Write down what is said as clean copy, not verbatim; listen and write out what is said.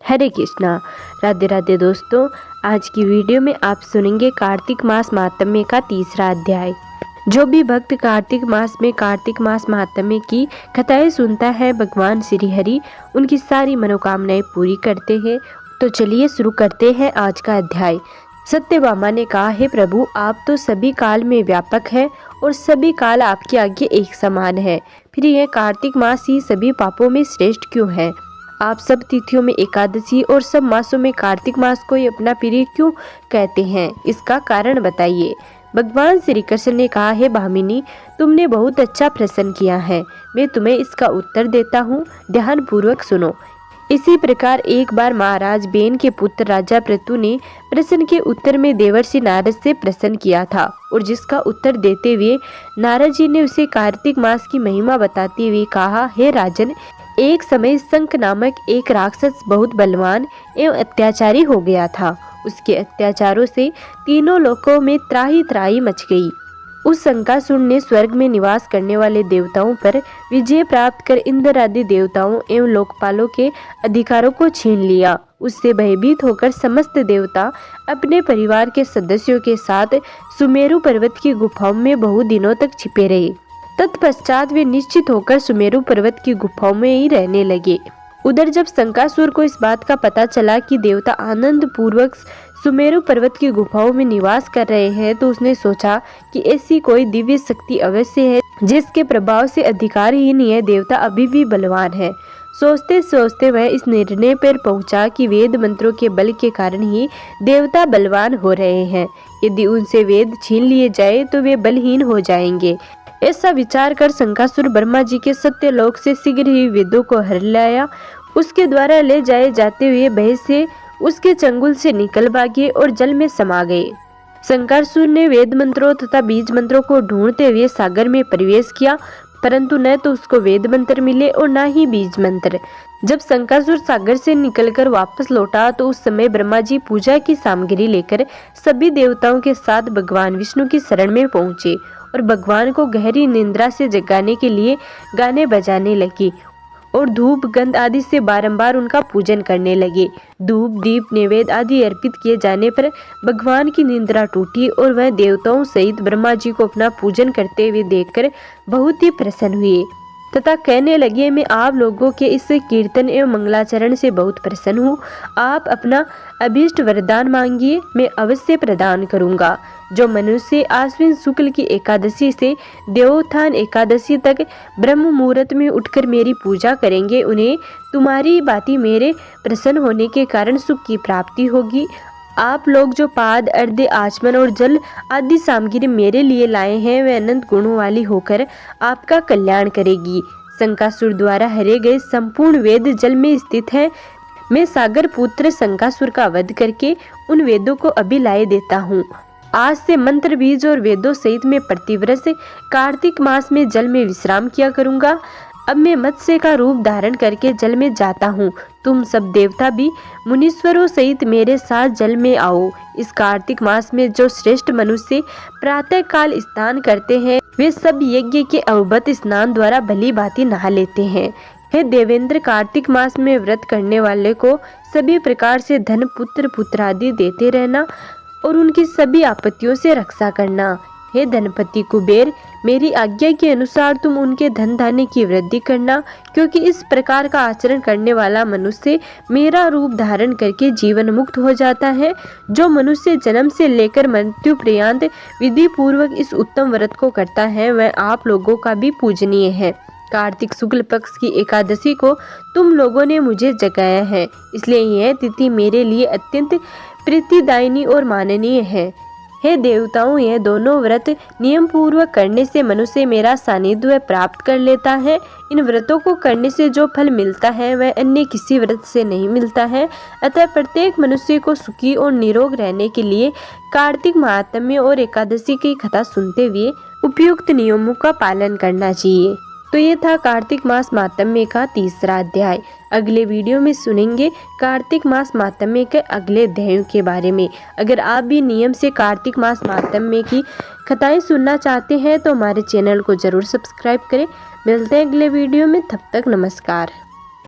हरे कृष्णा। राधे राधे दोस्तों, आज की वीडियो में आप सुनेंगे कार्तिक मास महात्म्य का तीसरा अध्याय। जो भी भक्त कार्तिक मास महात्म्य की कथाएं सुनता है, भगवान श्री हरि उनकी सारी मनोकामनाएं पूरी करते हैं। तो चलिए शुरू करते हैं आज का अध्याय। सत्यभामा ने कहा, हे प्रभु, आप तो सभी काल में व्यापक है और सभी काल आपके आगे एक समान है। फिर यह कार्तिक मास ही सभी पापों में श्रेष्ठ क्यों है? आप सब तिथियों में एकादशी और सब मासों में कार्तिक मास को ही अपना प्रिय क्यों कहते हैं? इसका कारण बताइए। भगवान श्री कृष्ण ने कहा, हे भामिनी, तुमने बहुत अच्छा प्रश्न किया है। मैं तुम्हें इसका उत्तर देता हूँ, ध्यान पूर्वक सुनो। इसी प्रकार एक बार महाराज बेन के पुत्र राजा पृथु ने प्रश्न के उत्तर में देवर्षि नारद से प्रश्न किया था, और जिसका उत्तर देते हुए नारद जी ने उसे कार्तिक मास की महिमा बताते हुए कहा, हे राजन, एक समय शंख नामक एक राक्षस बहुत बलवान एवं अत्याचारी हो गया था। उसके अत्याचारों से तीनों लोकों में त्राही त्राही मच गई। उस शंखासुर ने स्वर्ग में निवास करने वाले देवताओं पर विजय प्राप्त कर इंद्र आदि देवताओं एवं लोकपालों के अधिकारों को छीन लिया। उससे भयभीत होकर समस्त देवता अपने परिवार के सदस्यों के साथ सुमेरु पर्वत की गुफाओं में बहुत दिनों तक छिपे रहे। तत्पश्चात वे निश्चित होकर सुमेरु पर्वत की गुफाओं में ही रहने लगे। उधर जब शंखासुर को इस बात का पता चला कि देवता आनंद पूर्वक सुमेरु पर्वत की गुफाओं में निवास कर रहे हैं, तो उसने सोचा कि ऐसी कोई दिव्य शक्ति अवश्य है जिसके प्रभाव से अधिकारहीन यह देवता अभी भी बलवान है। सोचते सोचते वह इस निर्णय पर पहुंचा कि वेद मंत्रों के बल के कारण ही देवता बलवान हो रहे हैं। यदि उनसे वेद छीन लिए जाए तो वे बलहीन हो जाएंगे। ऐसा विचार कर शंखासुर ब्रह्मा जी के सत्यलोक से शीघ्र ही वेदों को हर लाया। उसके द्वारा ले जाए जाते हुए भय से उसके चंगुल से निकल भागे और जल में समा गए। शंखासुर ने वेद मंत्रों तथा बीज मंत्रों को ढूंढते हुए सागर में प्रवेश किया, परंतु न तो उसको वेद मंत्र मिले और न ही बीज मंत्र। जब शंखासुर सागर से निकलकर वापस लौटा तो उस समय ब्रह्मा जी पूजा की सामग्री लेकर सभी देवताओं के साथ भगवान विष्णु की शरण में पहुंचे और भगवान को गहरी निद्रा से जगाने के लिए गाने बजाने लगे और धूप गंध आदि से बारंबार उनका पूजन करने लगे। धूप दीप नैवेद्य आदि अर्पित किए जाने पर भगवान की निद्रा टूटी और वह देवताओं सहित ब्रह्मा जी को अपना पूजन करते हुए देखकर बहुत ही प्रसन्न हुए तथा कहने लगे, मैं आप लोगों के इस कीर्तन एवं मंगलाचरण से बहुत प्रसन्न हूँ। आप अपना अभीष्ट वरदान मांगिए, मैं अवश्य प्रदान करूँगा। जो मनुष्य आश्विन शुक्ल की एकादशी से देवोत्थान एकादशी तक ब्रह्म मुहूर्त में उठकर मेरी पूजा करेंगे, उन्हें तुम्हारी बाती मेरे प्रसन्न होने के कारण सुख की प्राप्ति होगी। आप लोग जो पाद अर्घ्य आचमन और जल आदि सामग्री मेरे लिए लाए हैं, वे अनंत गुणों वाली होकर आपका कल्याण करेगी। शंखासुर द्वारा हरे गए संपूर्ण वेद जल में स्थित है। मैं सागर पुत्र शंखासुर का वध करके उन वेदों को अभी लाए देता हूँ। आज से मंत्र बीज और वेदों सहित मैं प्रतिवर्ष कार्तिक मास में जल में विश्राम किया करूँगा। अब मैं मत्स्य का रूप धारण करके जल में जाता हूँ। तुम सब देवता भी मुनीश्वरों सहित मेरे साथ जल में आओ। इस कार्तिक मास में जो श्रेष्ठ मनुष्य प्रातः काल स्नान करते हैं, वे सब यज्ञ के अवभत स्नान द्वारा भली भांति नहा लेते हैं। हे देवेंद्र, कार्तिक मास में व्रत करने वाले को सभी प्रकार से धन पुत्र पुत्रादि देते रहना और उनकी सभी आपत्तियों से रक्षा करना। हे धनपति कुबेर, मेरी आज्ञा के अनुसार तुम उनके धन धान्य की वृद्धि करना, क्योंकि इस प्रकार का आचरण करने वाला मनुष्य मेरा रूप धारण करके जीवन मुक्त हो जाता है। जो मनुष्य जन्म से लेकर मृत्यु पर्यंत विधि पूर्वक इस उत्तम व्रत को करता है, वह आप लोगों का भी पूजनीय है। कार्तिक शुक्ल पक्ष की एकादशी को तुम लोगों ने मुझे जगाया है, इसलिए यह तिथि मेरे लिए अत्यंत प्रीतिदायिनी और माननीय है। हे देवताओं, यह दोनों व्रत नियम पूर्वक करने से मनुष्य मेरा सानिध्य प्राप्त कर लेता है। इन व्रतों को करने से जो फल मिलता है वह अन्य किसी व्रत से नहीं मिलता है। अतः प्रत्येक मनुष्य को सुखी और निरोग रहने के लिए कार्तिक महात्म्य और एकादशी की कथा सुनते हुए उपयुक्त नियमों का पालन करना चाहिए। तो ये था कार्तिक मास महात्म्य का तीसरा अध्याय। अगले वीडियो में सुनेंगे कार्तिक मास महात्म्य के अगले अध्यायों के बारे में। अगर आप भी नियम से कार्तिक मास महात्म्य की कथाएं सुनना चाहते हैं तो हमारे चैनल को जरूर सब्सक्राइब करें। मिलते हैं अगले वीडियो में, तब तक नमस्कार।